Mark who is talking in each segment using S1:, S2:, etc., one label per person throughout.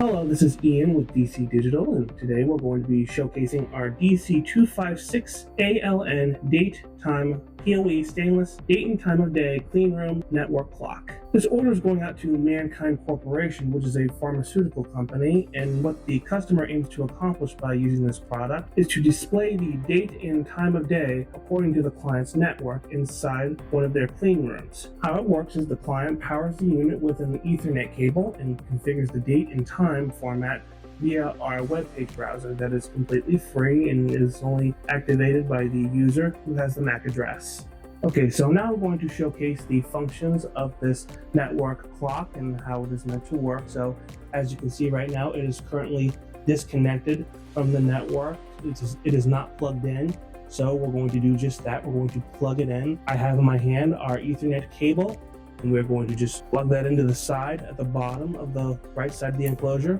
S1: Hello, this is Ian with DC Digital, and today we're going to be showcasing our DC-256ALN-Date-Time-POE-Stainless Date and Time of Day Cleanroom Network Clock. This order is going out to Mankind Corporation, which is a pharmaceutical company, and what the customer aims to accomplish by using this product is to display the date and time of day according to the client's network inside one of their clean rooms. How it works is the client powers the unit with an Ethernet cable and configures the date and time format via our webpage browser that is completely free and is only activated by the user who has the MAC address. Okay, so now we're going to showcase the functions of this network clock and how it is meant to work. So as you can see right now, it is currently disconnected from the network. It is not plugged in. So we're going to do just that. We're going to plug it in. I have in my hand our Ethernet cable, and we're going to just plug that into the side at the bottom of the right side of the enclosure.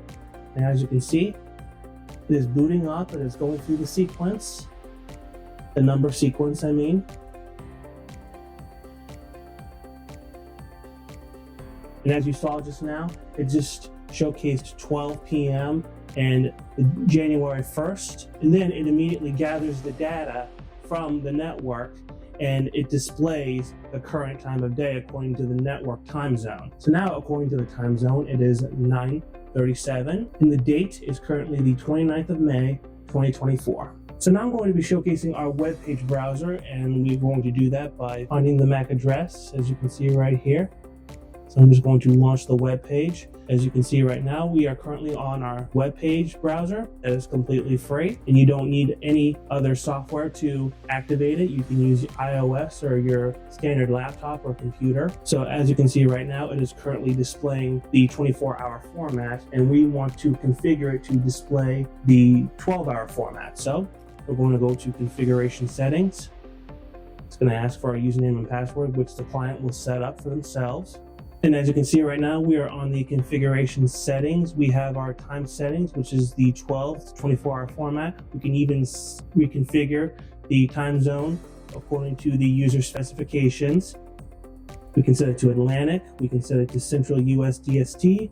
S1: And as you can see, it is booting up and it's going through the sequence, the number sequence, I mean. And as you saw just now, it just showcased 12 p.m. and January 1st. And then it immediately gathers the data from the network and it displays the current time of day according to the network time zone. So now, according to the time zone, it is 9:37, and the date is currently the 29th of May, 2024. So now I'm going to be showcasing our web page browser, and we're going to do that by finding the MAC address, as you can see right here. So I'm just going to launch the web page. As you can see right now, we are currently on our web page browser that is completely free, and you don't need any other software to activate it. You can use iOS or your standard laptop or computer. So as you can see right now, it is currently displaying the 24-hour format, and we want to configure it to display the 12-hour format. So we're going to go to configuration settings. It's going to ask for a username and password, which the client will set up for themselves. And as you can see right now, we are on the configuration settings. We have our time settings, which is the 12 to 24-hour format. We can even reconfigure the time zone according to the user specifications. We can set it to Atlantic. We can set it to Central US DST.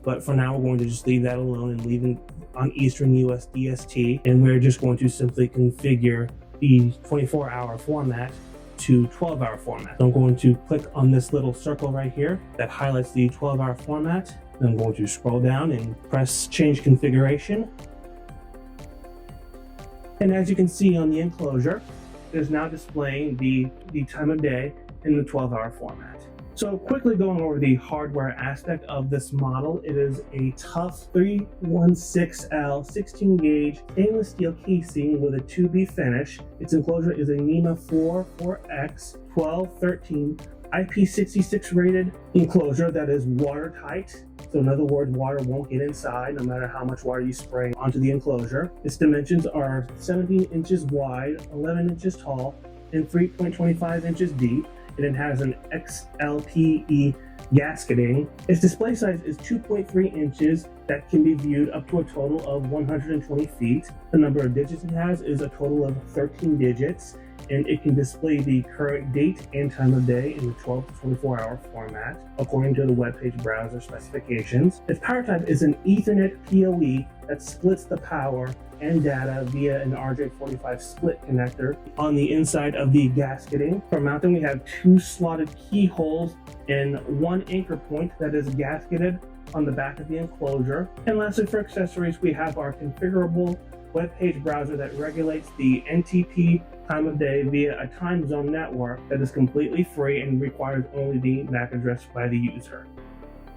S1: But for now, we're going to just leave that alone and leave it on Eastern US DST. And we're just going to simply configure the 24-hour format to 12-hour format. So I'm going to click on this little circle right here that highlights the 12-hour format. I'm going to scroll down and press change configuration. And as you can see on the enclosure, it is now displaying the time of day in the 12-hour format. So quickly going over the hardware aspect of this model, it is a tough 316L 16-gauge stainless steel casing with a 2B finish. Its enclosure is a NEMA 4X 1213 IP66 rated enclosure that is watertight. So in other words, water won't get inside no matter how much water you spray onto the enclosure. Its dimensions are 17 inches wide, 11 inches tall, and 3.25 inches deep. And it has an XPLE gasketing. Its display size is 2.3 inches that can be viewed up to a total of 120 feet. The number of digits it has is a total of 13 digits, and it can display the current date and time of day in the 12 to 24-hour format according to the webpage browser specifications. Its power type is an Ethernet PoE that splits the power and data via an RJ45 split connector on the inside of the gasketing. For mounting, we have 2 slotted keyholes and 1 anchor point that is gasketed on the back of the enclosure. And lastly, for accessories, we have our configurable web page browser that regulates the NTP time of day via a time zone network that is completely free and requires only the MAC address by the user.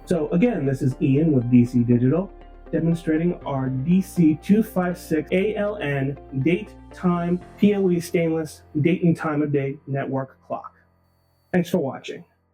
S1: So again, this is Ian with DC Digital, demonstrating our DC-256ALN-Date-Time-POE-Stainless Date and Time of Day Network Clock. Thanks for watching.